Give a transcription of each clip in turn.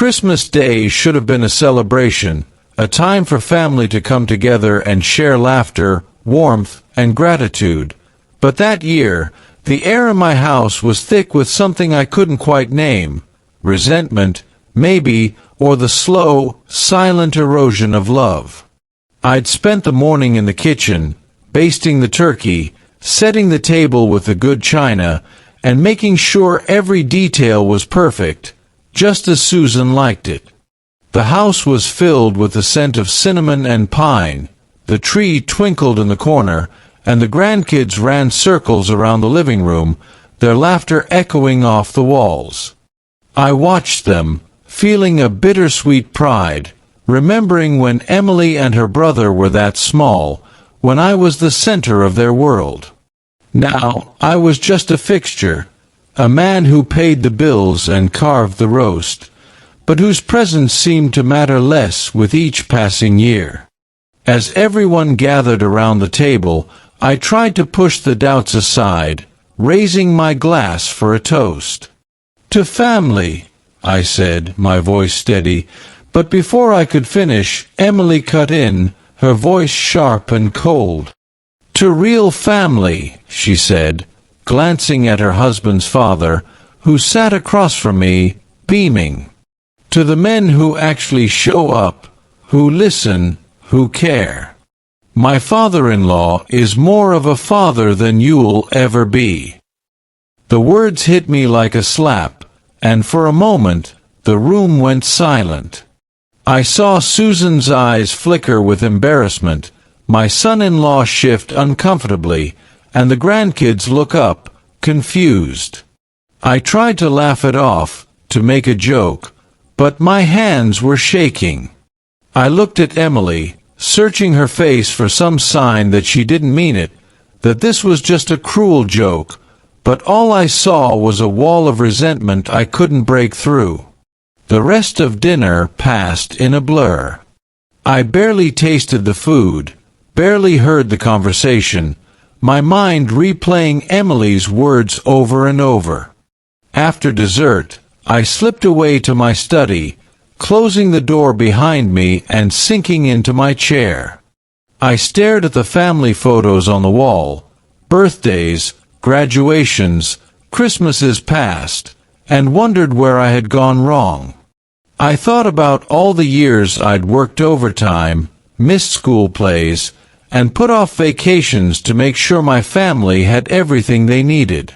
Christmas Day should have been a celebration, a time for family to come together and share laughter, warmth, and gratitude. But that year, the air in my house was thick with something I couldn't quite name. Resentment, maybe, or the slow, silent erosion of love. I'd spent the morning in the kitchen, basting the turkey, setting the table with the good china, and making sure every detail was perfect, just as Susan liked it. The house was filled with the scent of cinnamon and pine, the tree twinkled in the corner, and the grandkids ran circles around the living room, their laughter echoing off the walls. I watched them, feeling a bittersweet pride, remembering when Emily and her brother were that small, when I was the center of their world. Now, I was just a fixture, a man who paid the bills and carved the roast, but whose presence seemed to matter less with each passing year. As everyone gathered around the table, I tried to push the doubts aside, raising my glass for a toast. "To family," I said, my voice steady, but before I could finish, Emily cut in, her voice sharp and cold. "To real family," she said, glancing at her husband's father, who sat across from me, beaming. "To the men who actually show up, who listen, who care. My father-in-law is more of a father than you'll ever be." The words hit me like a slap, and for a moment, the room went silent. I saw Susan's eyes flicker with embarrassment, my son-in-law shift uncomfortably, and the grandkids look up, confused. I tried to laugh it off, to make a joke, but my hands were shaking. I looked at Emily, searching her face for some sign that she didn't mean it, that this was just a cruel joke, but all I saw was a wall of resentment I couldn't break through. The rest of dinner passed in a blur. I barely tasted the food, barely heard the conversation, my mind replaying Emily's words over and over. After dessert, I slipped away to my study, closing the door behind me and sinking into my chair. I stared at the family photos on the wall, birthdays, graduations, Christmases past, and wondered where I had gone wrong. I thought about all the years I'd worked overtime, missed school plays, and put off vacations to make sure my family had everything they needed.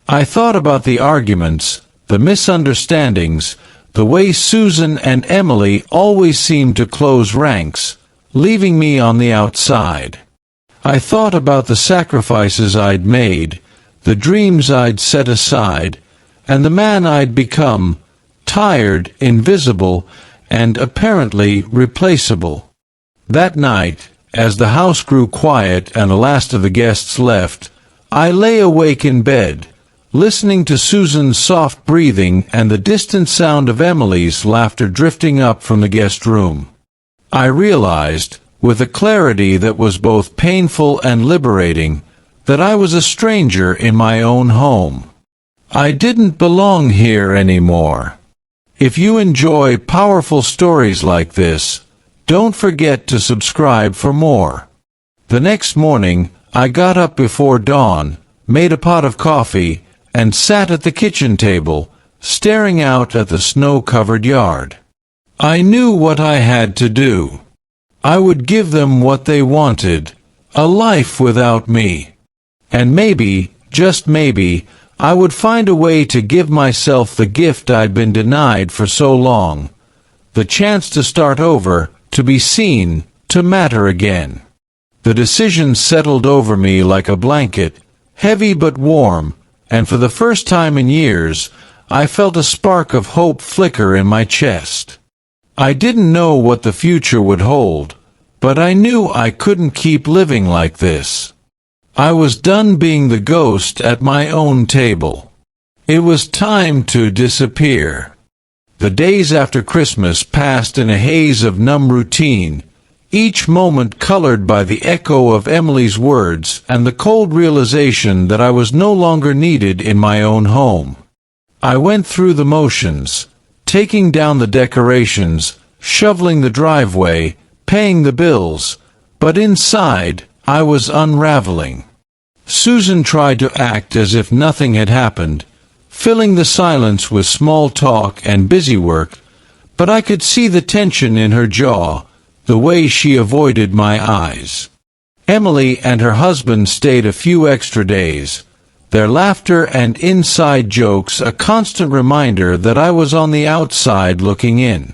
I thought about the arguments, the misunderstandings, the way Susan and Emily always seemed to close ranks, leaving me on the outside. I thought about the sacrifices I'd made, the dreams I'd set aside, and the man I'd become, tired, invisible, and apparently replaceable. That night, as the house grew quiet and the last of the guests left, I lay awake in bed, listening to Susan's soft breathing and the distant sound of Emily's laughter drifting up from the guest room. I realized, with a clarity that was both painful and liberating, that I was a stranger in my own home. I didn't belong here anymore. If you enjoy powerful stories like this, don't forget to subscribe for more. The next morning, I got up before dawn, made a pot of coffee, and sat at the kitchen table, staring out at the snow-covered yard. I knew what I had to do. I would give them what they wanted, a life without me. And maybe, just maybe, I would find a way to give myself the gift I'd been denied for so long, the chance to start over, to be seen, to matter again. The decision settled over me like a blanket, heavy but warm, and for the first time in years, I felt a spark of hope flicker in my chest. I didn't know what the future would hold, but I knew I couldn't keep living like this. I was done being the ghost at my own table. It was time to disappear. The days after Christmas passed in a haze of numb routine, each moment colored by the echo of Emily's words and the cold realization that I was no longer needed in my own home. I went through the motions, taking down the decorations, shoveling the driveway, paying the bills, but inside, I was unraveling. Susan tried to act as if nothing had happened, filling the silence with small talk and busy work, but I could see the tension in her jaw, the way she avoided my eyes. Emily and her husband stayed a few extra days, their laughter and inside jokes a constant reminder that I was on the outside looking in.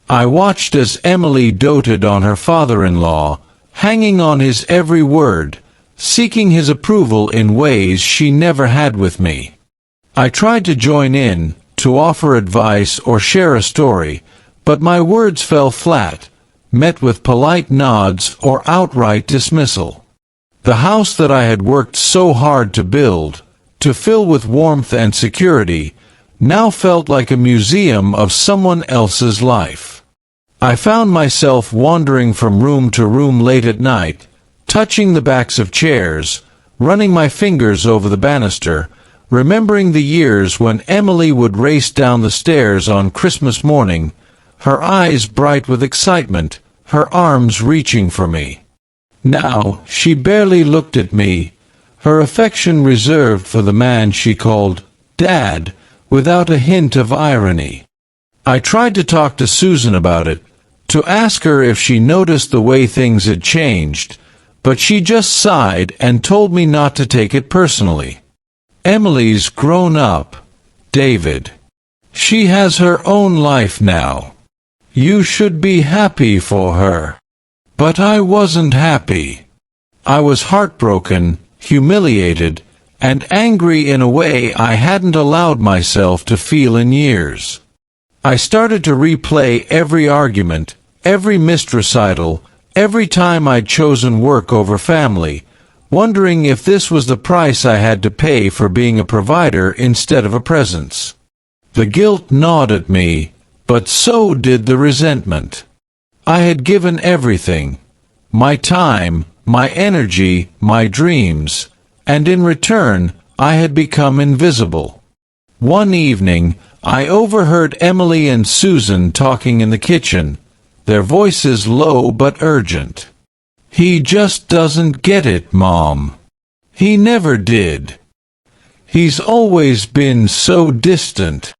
I watched as Emily doted on her father-in-law, hanging on his every word, seeking his approval in ways she never had with me. I tried to join in, to offer advice or share a story, but my words fell flat, met with polite nods or outright dismissal. The house that I had worked so hard to build, to fill with warmth and security, now felt like a museum of someone else's life. I found myself wandering from room to room late at night, touching the backs of chairs, running my fingers over the banister, remembering the years when Emily would race down the stairs on Christmas morning, her eyes bright with excitement, her arms reaching for me. Now, she barely looked at me, her affection reserved for the man she called Dad, without a hint of irony. I tried to talk to Susan about it, to ask her if she noticed the way things had changed, but she just sighed and told me not to take it personally. Emily's grown up, David. She has her own life now. You should be happy for her. But I wasn't happy. I was heartbroken, humiliated, and angry in a way I hadn't allowed myself to feel in years. I started to replay every argument, every missed recital, every time I'd chosen work over family, wondering if this was the price I had to pay for being a provider instead of a presence. The guilt gnawed at me, but so did the resentment. I had given everything, my time, my energy, my dreams, and in return, I had become invisible. One evening, I overheard Emily and Susan talking in the kitchen, their voices low but urgent. "He just doesn't get it, Mom. He never did. He's always been so distant."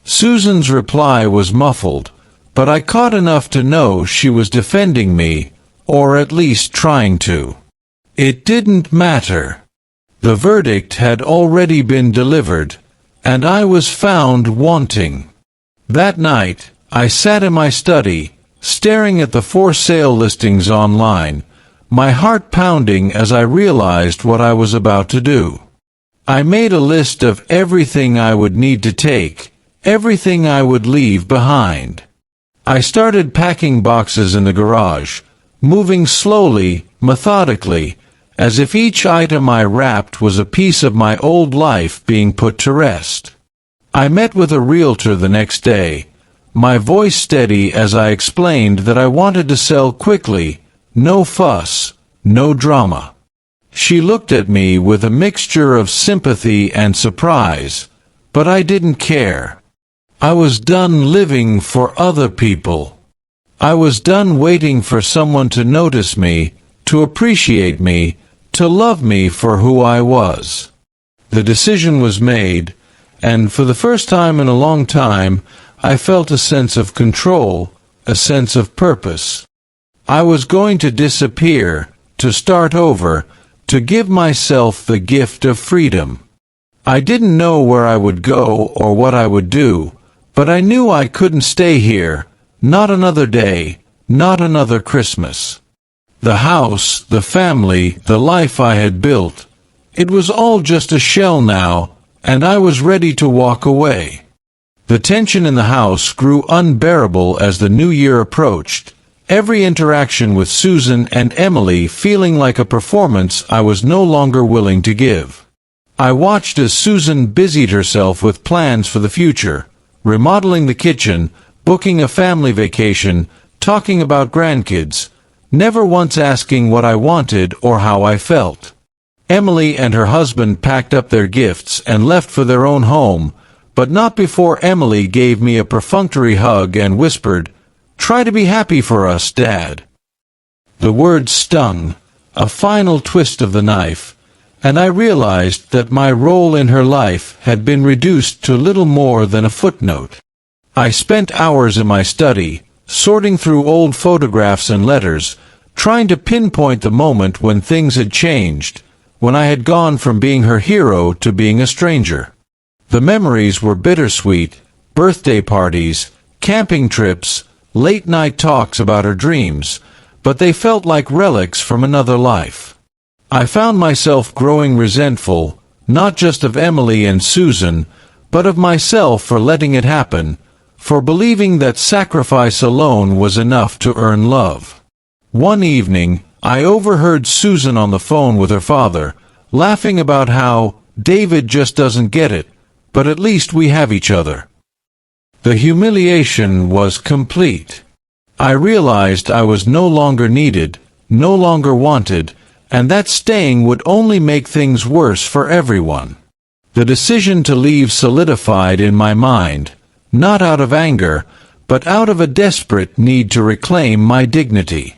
Susan's reply was muffled, but I caught enough to know she was defending me, or at least trying to. It didn't matter. The verdict had already been delivered, and I was found wanting. That night, I sat in my study, staring at the for sale listings online, my heart pounding as I realized what I was about to do. I made a list of everything I would need to take, everything I would leave behind. I started packing boxes in the garage, moving slowly, methodically, as if each item I wrapped was a piece of my old life being put to rest. I met with a realtor the next day, my voice steady as I explained that I wanted to sell quickly, no fuss, no drama. She looked at me with a mixture of sympathy and surprise, but I didn't care. I was done living for other people. I was done waiting for someone to notice me, to appreciate me, to love me for who I was. The decision was made, and for the first time in a long time, I felt a sense of control, a sense of purpose. I was going to disappear, to start over, to give myself the gift of freedom. I didn't know where I would go or what I would do, but I knew I couldn't stay here, not another day, not another Christmas. The house, the family, the life I had built, it was all just a shell now, and I was ready to walk away. The tension in the house grew unbearable as the new year approached, every interaction with Susan and Emily feeling like a performance I was no longer willing to give. I watched as Susan busied herself with plans for the future, remodeling the kitchen, booking a family vacation, talking about grandkids, never once asking what I wanted or how I felt. Emily and her husband packed up their gifts and left for their own home, but not before Emily gave me a perfunctory hug and whispered, "Try to be happy for us, Dad." The words stung, a final twist of the knife, and I realized that my role in her life had been reduced to little more than a footnote. I spent hours in my study, sorting through old photographs and letters, trying to pinpoint the moment when things had changed, when I had gone from being her hero to being a stranger. The memories were bittersweet: birthday parties, camping trips, late-night talks about her dreams, but they felt like relics from another life. I found myself growing resentful, not just of Emily and Susan, but of myself for letting it happen, for believing that sacrifice alone was enough to earn love. One evening, I overheard Susan on the phone with her father, laughing about how David just doesn't get it, but at least we have each other. The humiliation was complete. I realized I was no longer needed, no longer wanted, and that staying would only make things worse for everyone. The decision to leave solidified in my mind, not out of anger, but out of a desperate need to reclaim my dignity.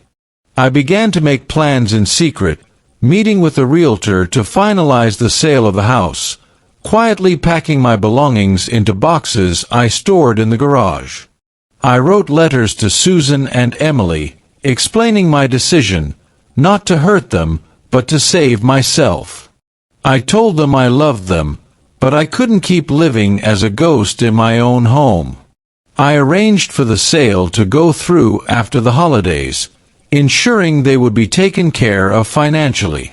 I began to make plans in secret, meeting with a realtor to finalize the sale of the house, quietly packing my belongings into boxes I stored in the garage. I wrote letters to Susan and Emily, explaining my decision, not to hurt them, but to save myself. I told them I loved them, but I couldn't keep living as a ghost in my own home. I arranged for the sale to go through after the holidays, ensuring they would be taken care of financially.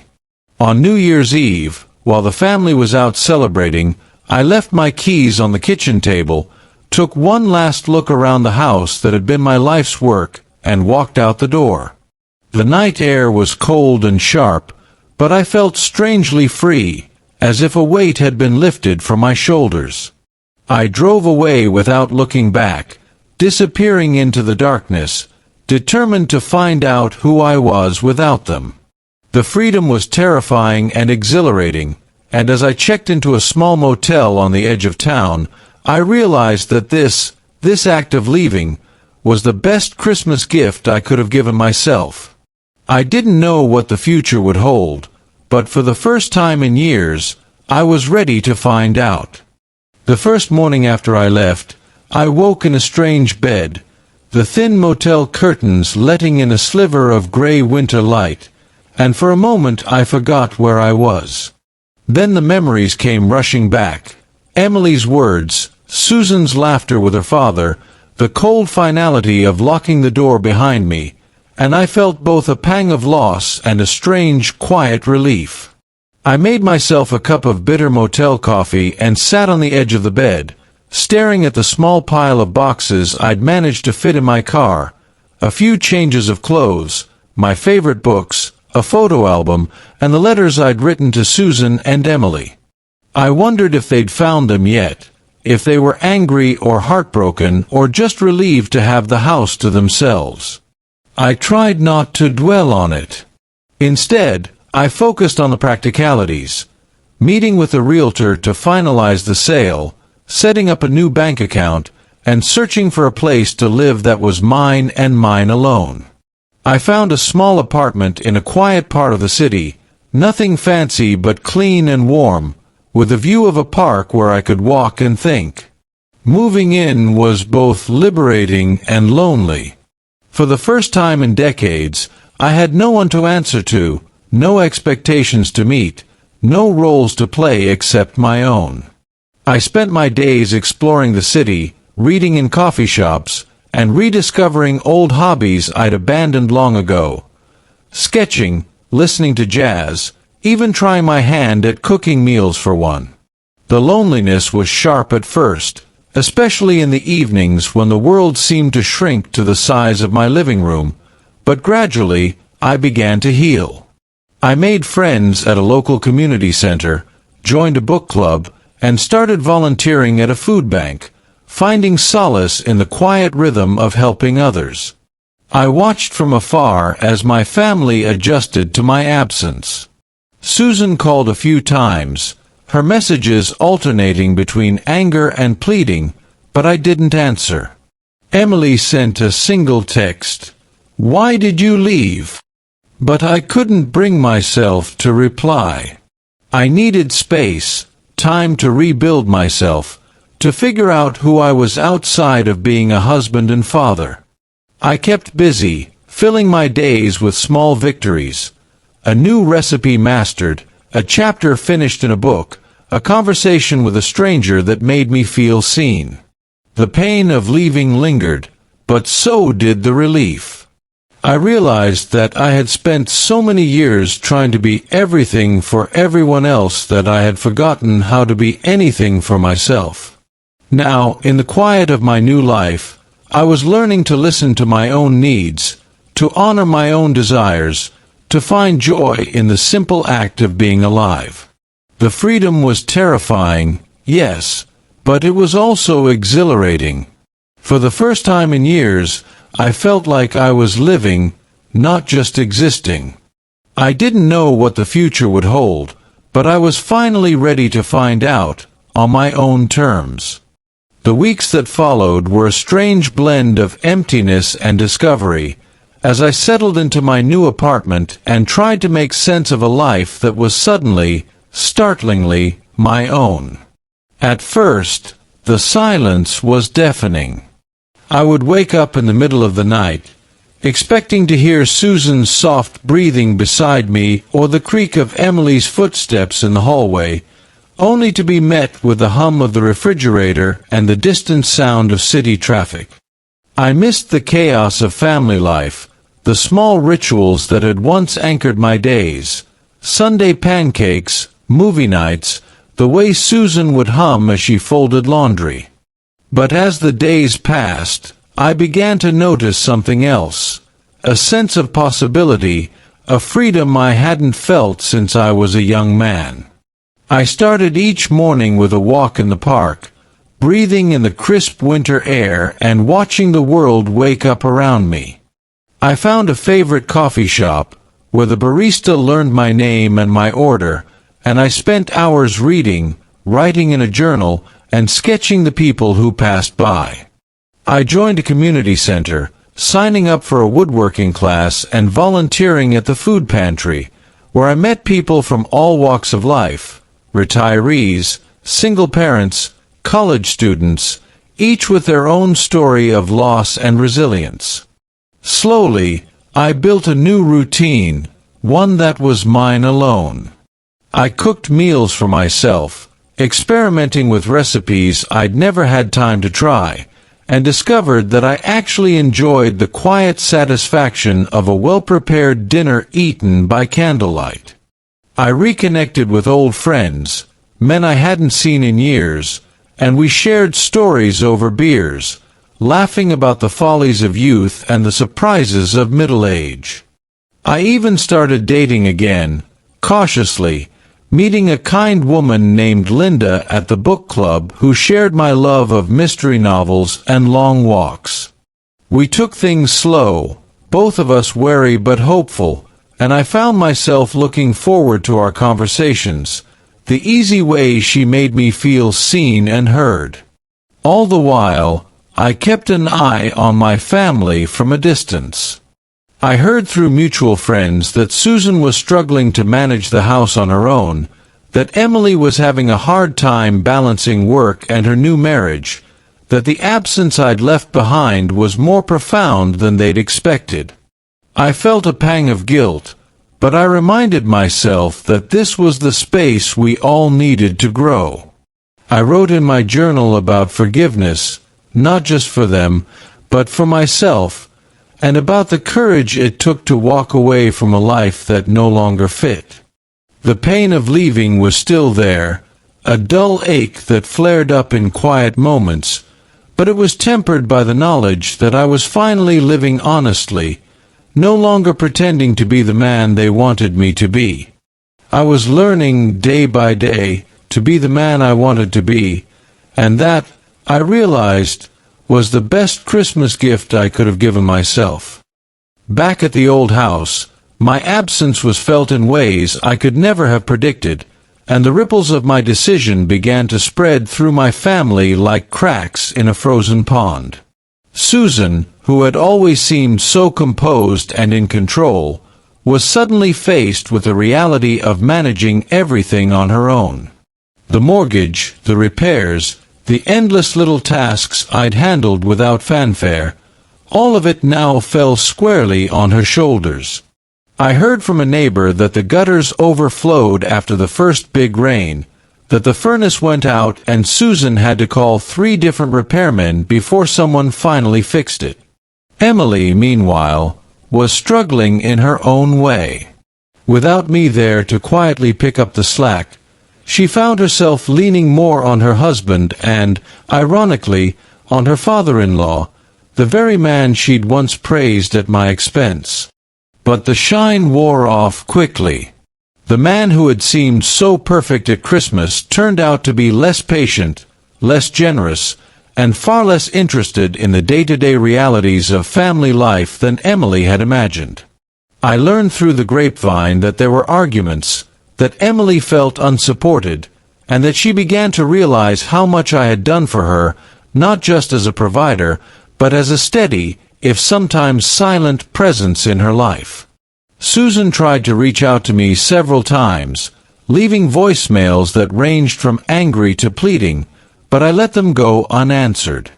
On New Year's Eve, while the family was out celebrating, I left my keys on the kitchen table, took one last look around the house that had been my life's work, and walked out the door. The night air was cold and sharp, but I felt strangely free, as if a weight had been lifted from my shoulders. I drove away without looking back, disappearing into the darkness, determined to find out who I was without them. The freedom was terrifying and exhilarating, and as I checked into a small motel on the edge of town, I realized that this act of leaving was the best Christmas gift I could have given myself. I didn't know what the future would hold, but for the first time in years, I was ready to find out. The first morning after I left, I woke in a strange bed, the thin motel curtains letting in a sliver of gray winter light, and for a moment I forgot where I was. Then the memories came rushing back. Emily's words, Susan's laughter with her father, the cold finality of locking the door behind me, and I felt both a pang of loss and a strange, quiet relief. I made myself a cup of bitter motel coffee and sat on the edge of the bed, staring at the small pile of boxes I'd managed to fit in my car, a few changes of clothes, my favorite books, a photo album, and the letters I'd written to Susan and Emily. I wondered if they'd found them yet, if they were angry or heartbroken or just relieved to have the house to themselves. I tried not to dwell on it. Instead, I focused on the practicalities, meeting with a realtor to finalize the sale, setting up a new bank account, and searching for a place to live that was mine and mine alone. I found a small apartment in a quiet part of the city, nothing fancy but clean and warm, with a view of a park where I could walk and think. Moving in was both liberating and lonely. For the first time in decades, I had no one to answer to, no expectations to meet, no roles to play except my own. I spent my days exploring the city, reading in coffee shops, and rediscovering old hobbies I'd abandoned long ago. Sketching, listening to jazz, even trying my hand at cooking meals for one. The loneliness was sharp at first, especially in the evenings when the world seemed to shrink to the size of my living room, but gradually I began to heal. I made friends at a local community center, joined a book club, and started volunteering at a food bank, finding solace in the quiet rhythm of helping others. I watched from afar as my family adjusted to my absence. Susan called a few times, her messages alternating between anger and pleading, but I didn't answer. Emily sent a single text, "Why did you leave?" But I couldn't bring myself to reply. I needed space, time to rebuild myself, to figure out who I was outside of being a husband and father. I kept busy, filling my days with small victories. A new recipe mastered, a chapter finished in a book, a conversation with a stranger that made me feel seen. The pain of leaving lingered, but so did the relief. I realized that I had spent so many years trying to be everything for everyone else that I had forgotten how to be anything for myself. Now, in the quiet of my new life, I was learning to listen to my own needs, to honor my own desires, to find joy in the simple act of being alive. The freedom was terrifying, yes, but it was also exhilarating. For the first time in years, I felt like I was living, not just existing. I didn't know what the future would hold, but I was finally ready to find out, on my own terms. The weeks that followed were a strange blend of emptiness and discovery, as I settled into my new apartment and tried to make sense of a life that was suddenly, startlingly, my own. At first, the silence was deafening. I would wake up in the middle of the night, expecting to hear Susan's soft breathing beside me or the creak of Emily's footsteps in the hallway, only to be met with the hum of the refrigerator and the distant sound of city traffic. I missed the chaos of family life, the small rituals that had once anchored my days, Sunday pancakes, movie nights, the way Susan would hum as she folded laundry. But as the days passed, I began to notice something else, a sense of possibility, a freedom I hadn't felt since I was a young man. I started each morning with a walk in the park, breathing in the crisp winter air and watching the world wake up around me. I found a favorite coffee shop, where the barista learned my name and my order, and I spent hours reading, writing in a journal, and sketching the people who passed by. I joined a community center, signing up for a woodworking class and volunteering at the food pantry, where I met people from all walks of life, retirees, single parents, college students, each with their own story of loss and resilience. Slowly, I built a new routine, one that was mine alone. I cooked meals for myself, experimenting with recipes I'd never had time to try, and discovered that I actually enjoyed the quiet satisfaction of a well-prepared dinner eaten by candlelight. I reconnected with old friends, men I hadn't seen in years, and we shared stories over beers, laughing about the follies of youth and the surprises of middle age. I even started dating again, cautiously, meeting a kind woman named Linda at the book club who shared my love of mystery novels and long walks. We took things slow, both of us wary but hopeful, and I found myself looking forward to our conversations, the easy way she made me feel seen and heard. All the while, I kept an eye on my family from a distance. I heard through mutual friends that Susan was struggling to manage the house on her own, that Emily was having a hard time balancing work and her new marriage, that the absence I'd left behind was more profound than they'd expected. I felt a pang of guilt, but I reminded myself that this was the space we all needed to grow. I wrote in my journal about forgiveness, not just for them, but for myself, and about the courage it took to walk away from a life that no longer fit. The pain of leaving was still there, a dull ache that flared up in quiet moments, but it was tempered by the knowledge that I was finally living honestly, no longer pretending to be the man they wanted me to be. I was learning, day by day, to be the man I wanted to be, and that, I realized, was the best Christmas gift I could have given myself. Back at the old house, my absence was felt in ways I could never have predicted, and the ripples of my decision began to spread through my family like cracks in a frozen pond. Susan, who had always seemed so composed and in control, was suddenly faced with the reality of managing everything on her own. The mortgage, the repairs, the endless little tasks I'd handled without fanfare, all of it now fell squarely on her shoulders. I heard from a neighbor that the gutters overflowed after the first big rain, that the furnace went out and Susan had to call 3 different repairmen before someone finally fixed it. Emily, meanwhile, was struggling in her own way. Without me there to quietly pick up the slack, she found herself leaning more on her husband and, ironically, on her father-in-law, the very man she'd once praised at my expense. But the shine wore off quickly. The man who had seemed so perfect at Christmas turned out to be less patient, less generous, and far less interested in the day-to-day realities of family life than Emily had imagined. I learned through the grapevine that there were arguments, that Emily felt unsupported, and that she began to realize how much I had done for her, not just as a provider, but as a steady, if sometimes silent, presence in her life. Susan tried to reach out to me several times, leaving voicemails that ranged from angry to pleading, but I let them go unanswered.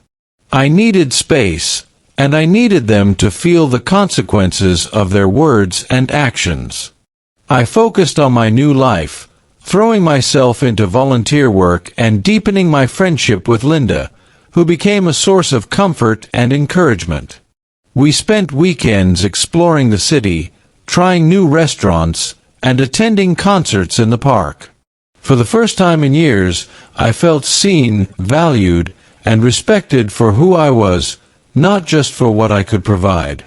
I needed space, and I needed them to feel the consequences of their words and actions. I focused on my new life, throwing myself into volunteer work and deepening my friendship with Linda, who became a source of comfort and encouragement. We spent weekends exploring the city, trying new restaurants, and attending concerts in the park. For the first time in years, I felt seen, valued, and respected for who I was, not just for what I could provide.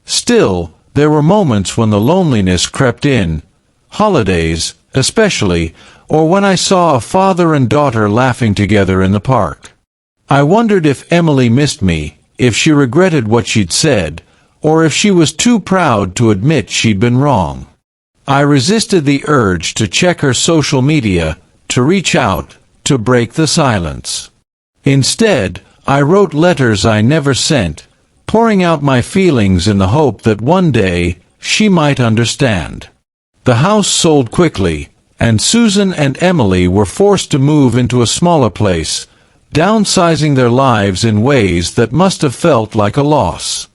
Still, there were moments when the loneliness crept in, holidays, especially, or when I saw a father and daughter laughing together in the park. I wondered if Emily missed me, if she regretted what she'd said, or if she was too proud to admit she'd been wrong. I resisted the urge to check her social media, to reach out, to break the silence. Instead, I wrote letters I never sent, pouring out my feelings in the hope that one day she might understand. The house sold quickly, and Susan and Emily were forced to move into a smaller place, downsizing their lives in ways that must have felt like a loss.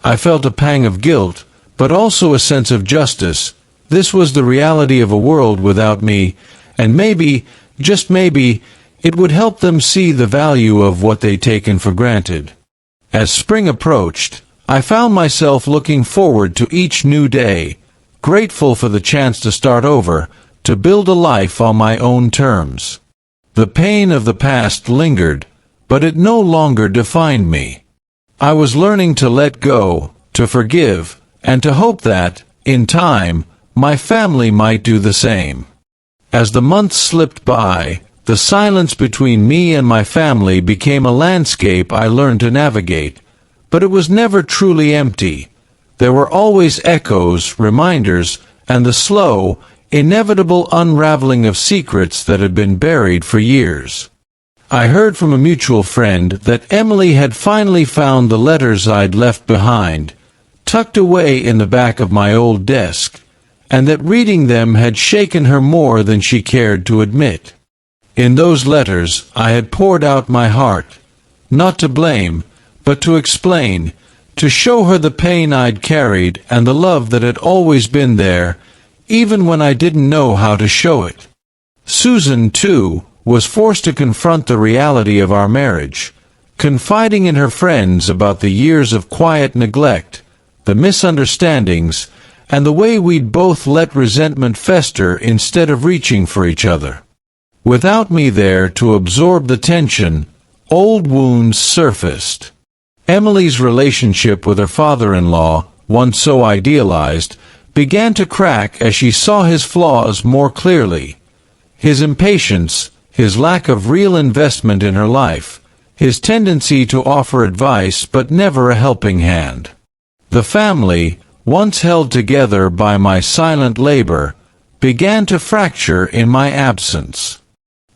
I felt a pang of guilt, but also a sense of justice. This was the reality of a world without me, and maybe, just maybe, it would help them see the value of what they'd taken for granted. As spring approached, I found myself looking forward to each new day, grateful for the chance to start over, to build a life on my own terms. The pain of the past lingered, but it no longer defined me. I was learning to let go, to forgive, and to hope that, in time, my family might do the same. As the months slipped by, the silence between me and my family became a landscape I learned to navigate, but it was never truly empty. There were always echoes, reminders, and the slow, inevitable unraveling of secrets that had been buried for years. I heard from a mutual friend that Emily had finally found the letters I'd left behind, tucked away in the back of my old desk, and that reading them had shaken her more than she cared to admit. In those letters, I had poured out my heart, not to blame, but to explain, to show her the pain I'd carried and the love that had always been there, even when I didn't know how to show it. Susan, too, was forced to confront the reality of our marriage, confiding in her friends about the years of quiet neglect, the misunderstandings, and the way we'd both let resentment fester instead of reaching for each other. Without me there to absorb the tension, old wounds surfaced. Emily's relationship with her father-in-law, once so idealized, began to crack as she saw his flaws more clearly. His impatience, his lack of real investment in her life, his tendency to offer advice but never a helping hand. The family, once held together by my silent labor, began to fracture in my absence.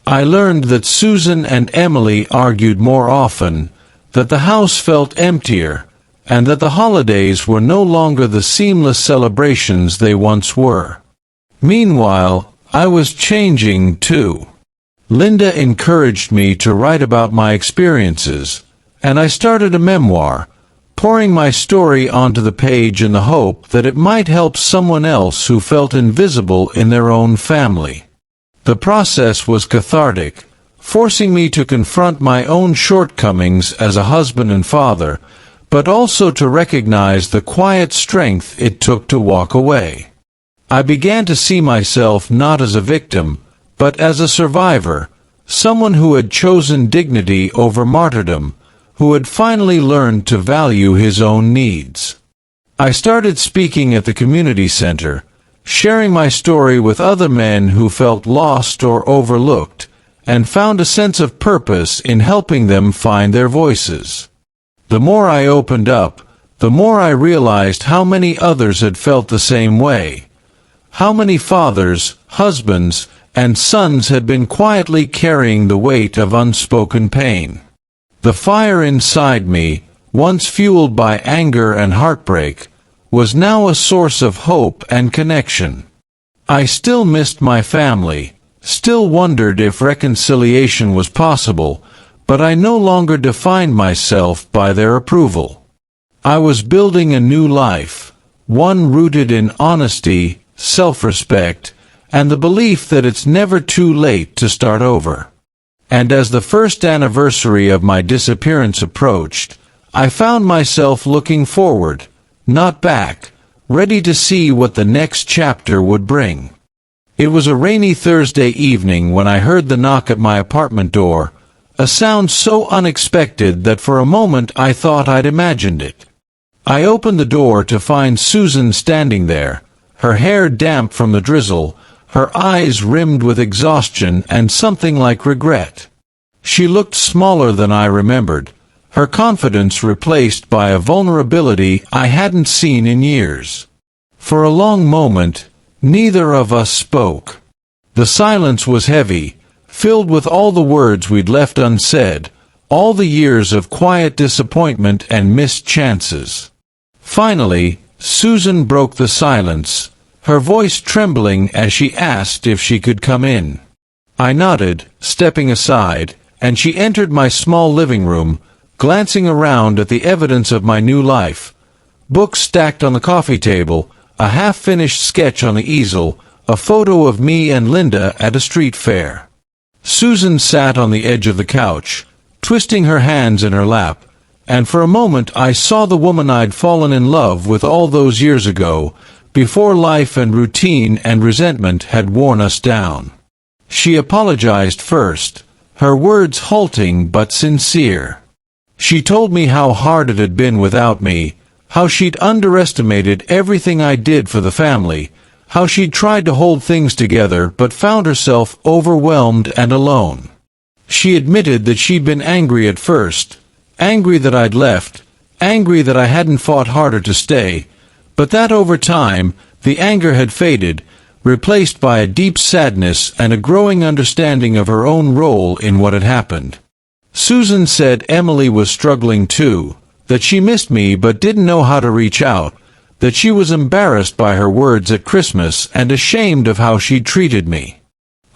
I learned that Susan and Emily argued more often, that the house felt emptier, and that the holidays were no longer the seamless celebrations they once were. Meanwhile, I was changing too. Linda encouraged me to write about my experiences, and I started a memoir, pouring my story onto the page in the hope that it might help someone else who felt invisible in their own family. The process was cathartic, forcing me to confront my own shortcomings as a husband and father, but also to recognize the quiet strength it took to walk away. I began to see myself not as a victim, but as a survivor, someone who had chosen dignity over martyrdom, who had finally learned to value his own needs. I started speaking at the community center, sharing my story with other men who felt lost or overlooked, and found a sense of purpose in helping them find their voices. The more I opened up, the more I realized how many others had felt the same way. How many fathers, husbands, and sons had been quietly carrying the weight of unspoken pain. The fire inside me, once fueled by anger and heartbreak, was now a source of hope and connection. I still missed my family, still wondered if reconciliation was possible, but I no longer defined myself by their approval. I was building a new life, one rooted in honesty, self-respect, and the belief that it's never too late to start over. And as the first anniversary of my disappearance approached, I found myself looking forward, not back, ready to see what the next chapter would bring. It was a rainy Thursday evening when I heard the knock at my apartment door, a sound so unexpected that for a moment I thought I'd imagined it. I opened the door to find Susan standing there, her hair damp from the drizzle, her eyes rimmed with exhaustion and something like regret. She looked smaller than I remembered, her confidence replaced by a vulnerability I hadn't seen in years. For a long moment, neither of us spoke. The silence was heavy, filled with all the words we'd left unsaid, all the years of quiet disappointment and missed chances. Finally, Susan broke the silence, her voice trembling as she asked if she could come in. I nodded, stepping aside, and she entered my small living room, glancing around at the evidence of my new life. Books stacked on the coffee table, a half-finished sketch on the easel, a photo of me and Linda at a street fair. Susan sat on the edge of the couch, twisting her hands in her lap, and for a moment I saw the woman I'd fallen in love with all those years ago, before life and routine and resentment had worn us down. She apologized first, her words halting but sincere. She told me how hard it had been without me, how she'd underestimated everything I did for the family, how she'd tried to hold things together but found herself overwhelmed and alone. She admitted that she'd been angry at first, angry that I'd left, angry that I hadn't fought harder to stay, but that over time, the anger had faded, replaced by a deep sadness and a growing understanding of her own role in what had happened. Susan said Emily was struggling too, that she missed me but didn't know how to reach out, that she was embarrassed by her words at Christmas and ashamed of how she'd treated me.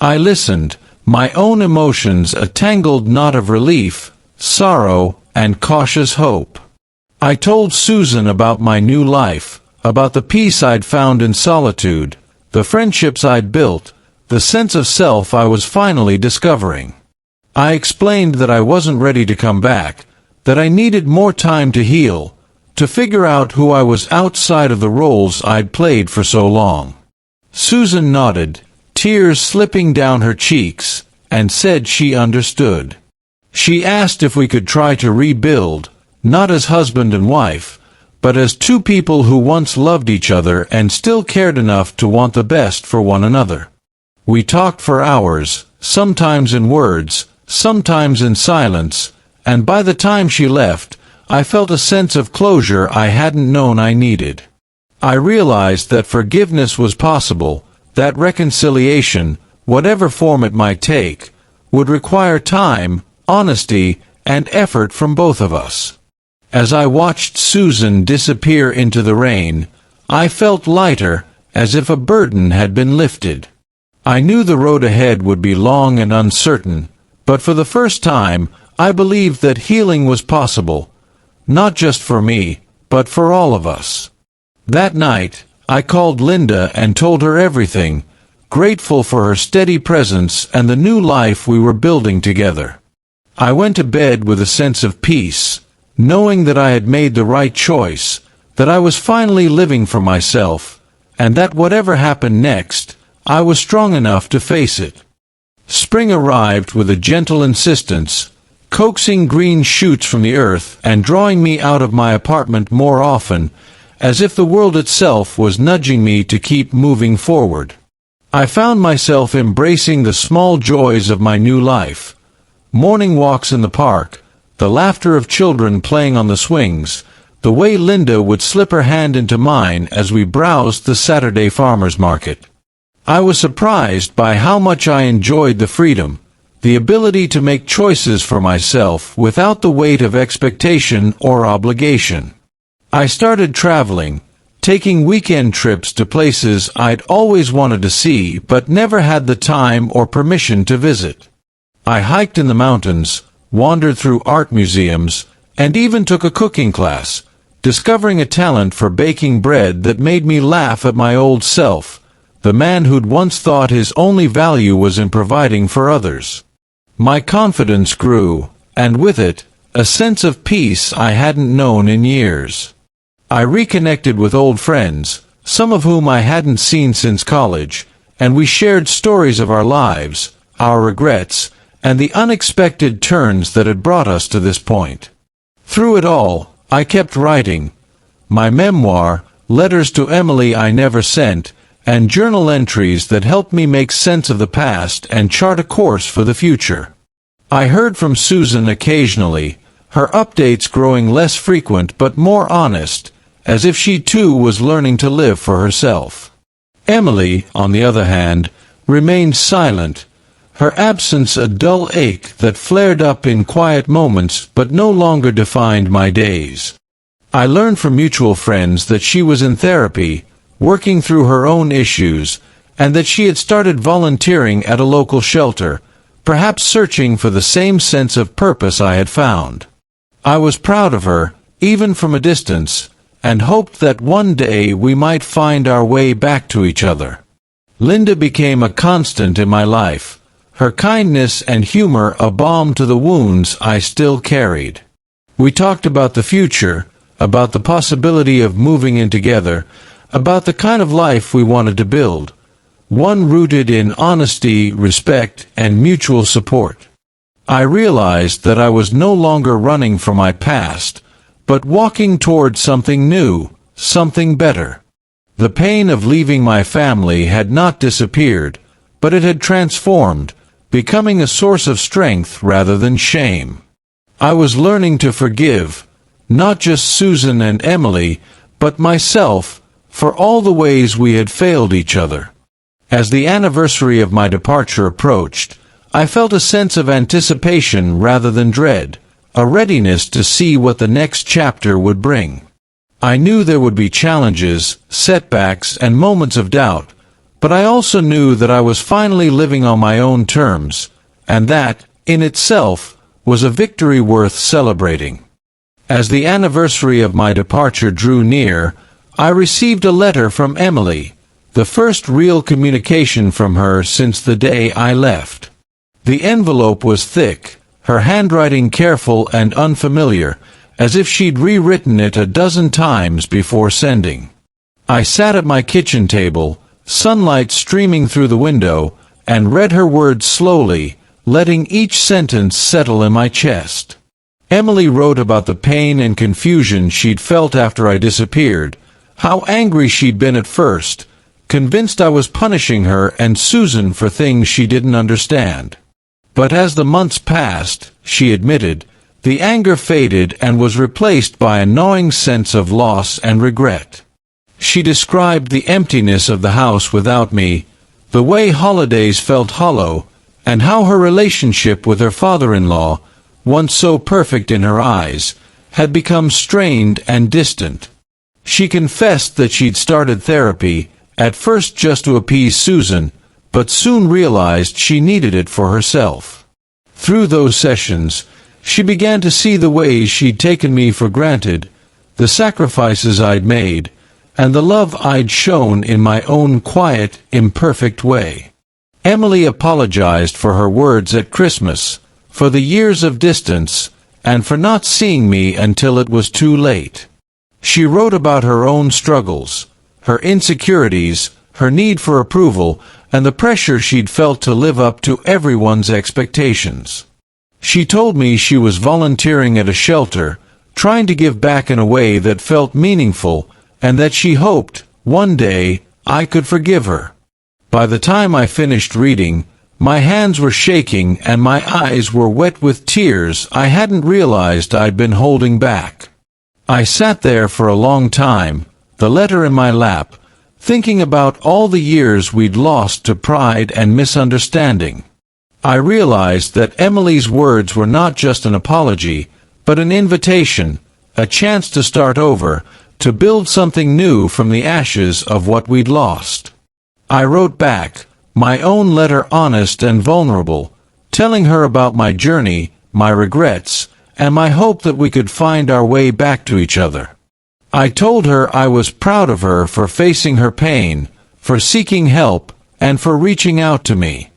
I listened, my own emotions a tangled knot of relief, sorrow, and cautious hope. I told Susan about my new life, about the peace I'd found in solitude, the friendships I'd built, the sense of self I was finally discovering. I explained that I wasn't ready to come back, that I needed more time to heal, to figure out who I was outside of the roles I'd played for so long. Susan nodded, tears slipping down her cheeks, and said she understood. She asked if we could try to rebuild, not as husband and wife, but as two people who once loved each other and still cared enough to want the best for one another. We talked for hours, sometimes in words, sometimes in silence, and by the time she left, I felt a sense of closure I hadn't known I needed. I realized that forgiveness was possible, that reconciliation, whatever form it might take, would require time, honesty, and effort from both of us. As I watched Susan disappear into the rain, I felt lighter, as if a burden had been lifted. I knew the road ahead would be long and uncertain, but for the first time, I believed that healing was possible, not just for me, but for all of us. That night, I called Linda and told her everything, grateful for her steady presence and the new life we were building together. I went to bed with a sense of peace, knowing that I had made the right choice, that I was finally living for myself, and that whatever happened next, I was strong enough to face it. Spring arrived with a gentle insistence, coaxing green shoots from the earth and drawing me out of my apartment more often, as if the world itself was nudging me to keep moving forward. I found myself embracing the small joys of my new life. Morning walks in the park, the laughter of children playing on the swings, the way Linda would slip her hand into mine as we browsed the Saturday farmers market. I was surprised by how much I enjoyed the freedom, the ability to make choices for myself without the weight of expectation or obligation. I started traveling, taking weekend trips to places I'd always wanted to see but never had the time or permission to visit. I hiked in the mountains, wandered through art museums, and even took a cooking class, discovering a talent for baking bread that made me laugh at my old self, the man who'd once thought his only value was in providing for others. My confidence grew, and with it, a sense of peace I hadn't known in years. I reconnected with old friends, some of whom I hadn't seen since college, and we shared stories of our lives, our regrets, and the unexpected turns that had brought us to this point. Through it all, I kept writing. My memoir, letters to Emily I never sent, and journal entries that helped me make sense of the past and chart a course for the future. I heard from Susan occasionally, her updates growing less frequent but more honest, as if she too was learning to live for herself. Emily, on the other hand, remained silent, her absence a dull ache that flared up in quiet moments but no longer defined my days. I learned from mutual friends that she was in therapy, working through her own issues, and that she had started volunteering at a local shelter, perhaps searching for the same sense of purpose I had found. I was proud of her, even from a distance, and hoped that one day we might find our way back to each other. Linda became a constant in my life, her kindness and humor a balm to the wounds I still carried. We talked about the future, about the possibility of moving in together, about the kind of life we wanted to build, one rooted in honesty, respect, and mutual support. I realized that I was no longer running from my past, but walking toward something new, something better. The pain of leaving my family had not disappeared, but it had transformed, becoming a source of strength rather than shame. I was learning to forgive, not just Susan and Emily, but myself, for all the ways we had failed each other. As the anniversary of my departure approached, I felt a sense of anticipation rather than dread, a readiness to see what the next chapter would bring. I knew there would be challenges, setbacks, and moments of doubt, but I also knew that I was finally living on my own terms, and that, in itself, was a victory worth celebrating. As the anniversary of my departure drew near, I received a letter from Emily, the first real communication from her since the day I left. The envelope was thick, her handwriting careful and unfamiliar, as if she'd rewritten it a dozen times before sending. I sat at my kitchen table, sunlight streaming through the window, and read her words slowly, letting each sentence settle in my chest. Emily wrote about the pain and confusion she'd felt after I disappeared, how angry she'd been at first, convinced I was punishing her and Susan for things she didn't understand. But as the months passed, she admitted, the anger faded and was replaced by a gnawing sense of loss and regret. She described the emptiness of the house without me, the way holidays felt hollow, and how her relationship with her father-in-law, once so perfect in her eyes, had become strained and distant. She confessed that she'd started therapy, at first just to appease Susan, but soon realized she needed it for herself. Through those sessions, she began to see the ways she'd taken me for granted, the sacrifices I'd made, and the love I'd shown in my own quiet, imperfect way. Emily apologized for her words at Christmas, for the years of distance, and for not seeing me until it was too late. She wrote about her own struggles, her insecurities, her need for approval, and the pressure she'd felt to live up to everyone's expectations. She told me she was volunteering at a shelter, trying to give back in a way that felt meaningful, and that she hoped, one day, I could forgive her. By the time I finished reading, my hands were shaking and my eyes were wet with tears I hadn't realized I'd been holding back. I sat there for a long time, the letter in my lap, thinking about all the years we'd lost to pride and misunderstanding. I realized that Emily's words were not just an apology, but an invitation, a chance to start over, to build something new from the ashes of what we'd lost. I wrote back, my own letter honest and vulnerable, telling her about my journey, my regrets, and my hope that we could find our way back to each other. I told her I was proud of her for facing her pain, for seeking help, and for reaching out to me.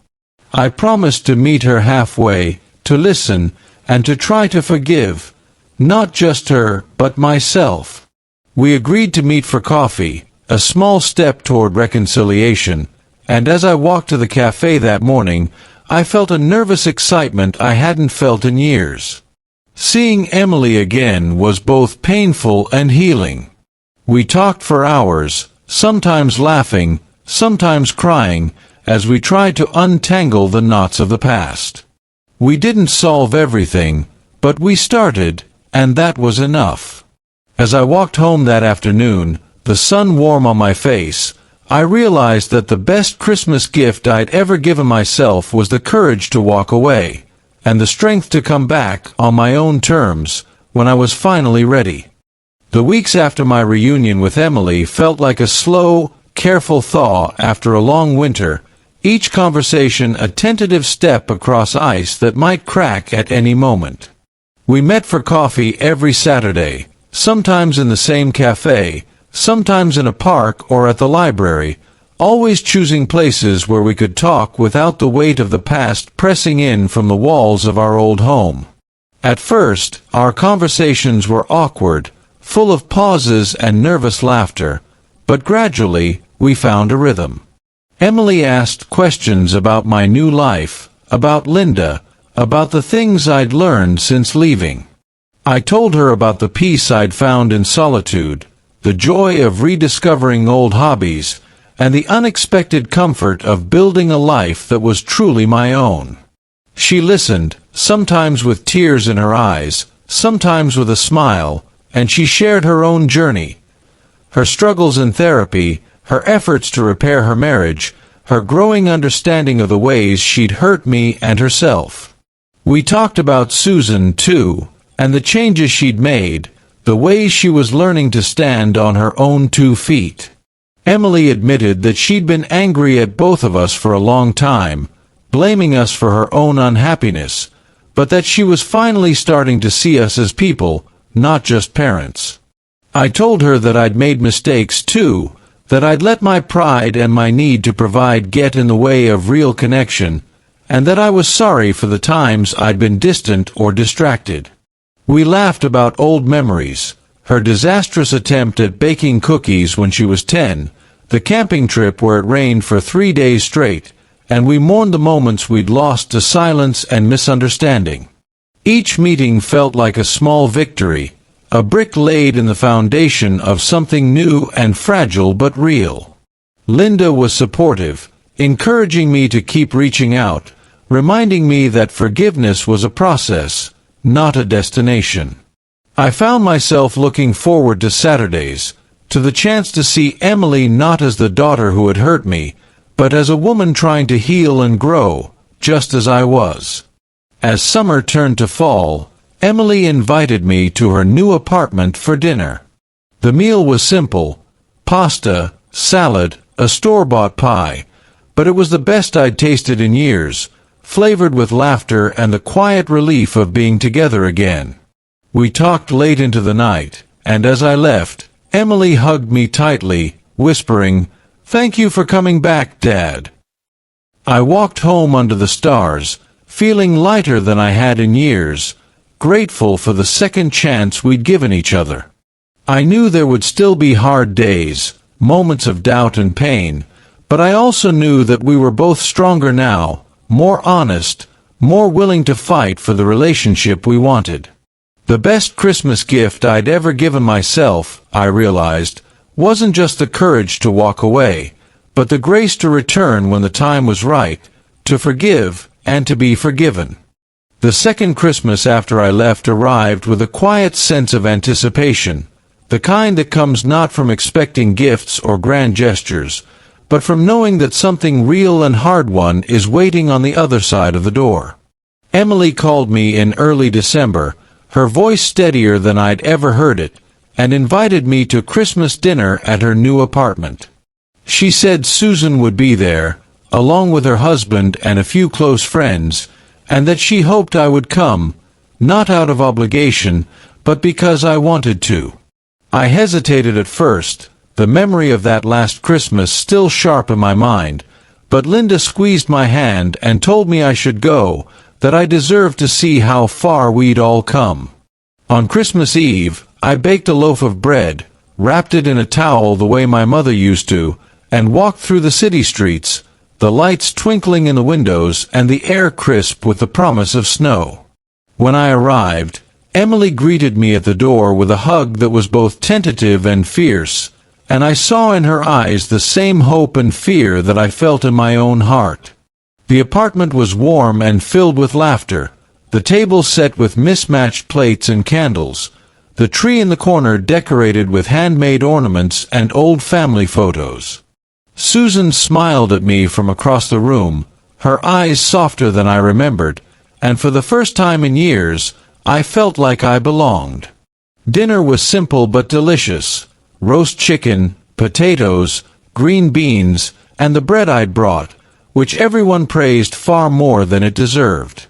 I promised to meet her halfway, to listen, and to try to forgive, not just her, but myself. We agreed to meet for coffee, a small step toward reconciliation, and as I walked to the cafe that morning, I felt a nervous excitement I hadn't felt in years. Seeing Emily again was both painful and healing. We talked for hours, sometimes laughing, sometimes crying, as we tried to untangle the knots of the past. We didn't solve everything, but we started, and that was enough. As I walked home that afternoon, the sun warm on my face, I realized that the best Christmas gift I'd ever given myself was the courage to walk away, and the strength to come back on my own terms when I was finally ready. The weeks after my reunion with Emily felt like a slow, careful thaw after a long winter, each conversation a tentative step across ice that might crack at any moment. We met for coffee every Saturday, sometimes in the same cafe, sometimes in a park or at the library, always choosing places where we could talk without the weight of the past pressing in from the walls of our old home. At first, our conversations were awkward, full of pauses and nervous laughter, but gradually we found a rhythm. Emily asked questions about my new life, about Linda, about the things I'd learned since leaving. I told her about the peace I'd found in solitude, the joy of rediscovering old hobbies, and the unexpected comfort of building a life that was truly my own. She listened, sometimes with tears in her eyes, sometimes with a smile, and she shared her own journey, her struggles in therapy, her efforts to repair her marriage, her growing understanding of the ways she'd hurt me and herself. We talked about Susan, too, and the changes she'd made, the ways she was learning to stand on her own 2 feet. Emily admitted that she'd been angry at both of us for a long time, blaming us for her own unhappiness, but that she was finally starting to see us as people, not just parents. I told her that I'd made mistakes too, that I'd let my pride and my need to provide get in the way of real connection, and that I was sorry for the times I'd been distant or distracted. We laughed about old memories, her disastrous attempt at baking cookies when she was 10, the camping trip where it rained for 3 days straight, and we mourned the moments we'd lost to silence and misunderstanding. Each meeting felt like a small victory, a brick laid in the foundation of something new and fragile but real. Linda was supportive, encouraging me to keep reaching out, reminding me that forgiveness was a process, not a destination. I found myself looking forward to Saturdays, to the chance to see Emily not as the daughter who had hurt me, but as a woman trying to heal and grow, just as I was. As summer turned to fall, Emily invited me to her new apartment for dinner. The meal was simple: pasta, salad, a store-bought pie, but it was the best I'd tasted in years, flavored with laughter and the quiet relief of being together again. We talked late into the night, and as I left, Emily hugged me tightly, whispering, "Thank you for coming back, Dad." I walked home under the stars, feeling lighter than I had in years, grateful for the second chance we'd given each other. I knew there would still be hard days, moments of doubt and pain, but I also knew that we were both stronger now, more honest, more willing to fight for the relationship we wanted. The best Christmas gift I'd ever given myself, I realized, wasn't just the courage to walk away, but the grace to return when the time was right, to forgive, and to be forgiven. The second Christmas after I left arrived with a quiet sense of anticipation, the kind that comes not from expecting gifts or grand gestures, but from knowing that something real and hard-won is waiting on the other side of the door. Emily called me in early December, her voice steadier than I'd ever heard it, and invited me to Christmas dinner at her new apartment. She said Susan would be there, along with her husband and a few close friends, and that she hoped I would come, not out of obligation, but because I wanted to. I hesitated at first, the memory of that last Christmas still sharp in my mind, but Linda squeezed my hand and told me I should go, that I deserved to see how far we'd all come. On Christmas Eve, I baked a loaf of bread, wrapped it in a towel the way my mother used to, and walked through the city streets, the lights twinkling in the windows and the air crisp with the promise of snow. When I arrived, Emily greeted me at the door with a hug that was both tentative and fierce, and I saw in her eyes the same hope and fear that I felt in my own heart. The apartment was warm and filled with laughter, the table set with mismatched plates and candles, the tree in the corner decorated with handmade ornaments and old family photos. Susan smiled at me from across the room, her eyes softer than I remembered, and for the first time in years, I felt like I belonged. Dinner was simple but delicious: roast chicken, potatoes, green beans, and the bread I'd brought, which everyone praised far more than it deserved.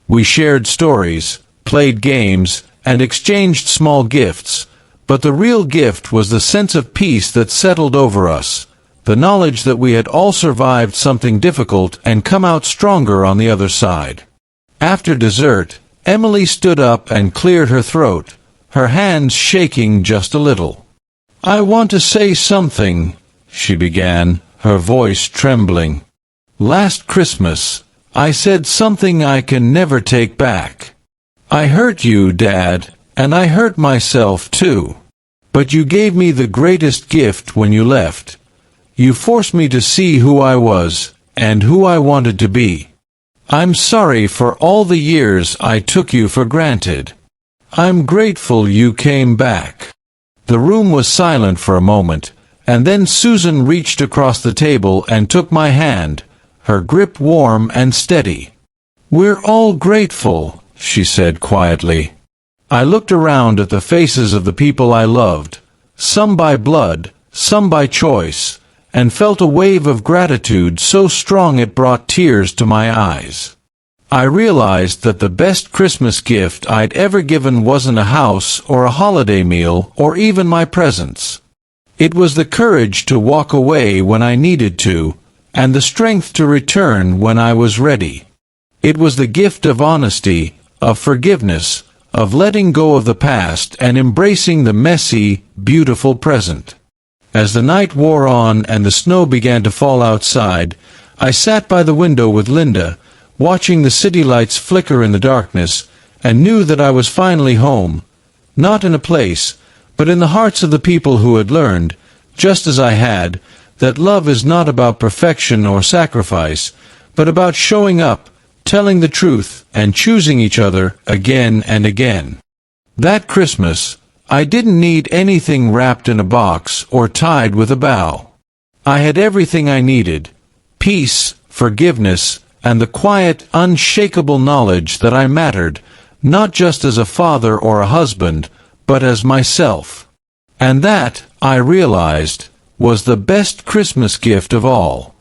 We shared stories, played games, and exchanged small gifts, but the real gift was the sense of peace that settled over us, the knowledge that we had all survived something difficult and come out stronger on the other side. After dessert, Emily stood up and cleared her throat, her hands shaking just a little. "I want to say something," she began, her voice trembling. "Last Christmas, I said something I can never take back. I hurt you, Dad, and I hurt myself too. But you gave me the greatest gift when you left. You forced me to see who I was, and who I wanted to be. I'm sorry for all the years I took you for granted. I'm grateful you came back." The room was silent for a moment, and then Susan reached across the table and took my hand, her grip warm and steady. "We're all grateful," she said quietly. I looked around at the faces of the people I loved, some by blood, some by choice, and felt a wave of gratitude so strong it brought tears to my eyes. I realized that the best Christmas gift I'd ever given wasn't a house or a holiday meal or even my presents. It was the courage to walk away when I needed to, and the strength to return when I was ready. It was the gift of honesty, of forgiveness, of letting go of the past and embracing the messy, beautiful present. As the night wore on and the snow began to fall outside, I sat by the window with Linda, watching the city lights flicker in the darkness, and knew that I was finally home, not in a place, but in the hearts of the people who had learned, just as I had, that love is not about perfection or sacrifice, but about showing up, telling the truth, and choosing each other again and again. That Christmas, I didn't need anything wrapped in a box or tied with a bow. I had everything I needed: peace, forgiveness, and the quiet, unshakable knowledge that I mattered, not just as a father or a husband, but as myself. And that, I realized, was the best Christmas gift of all.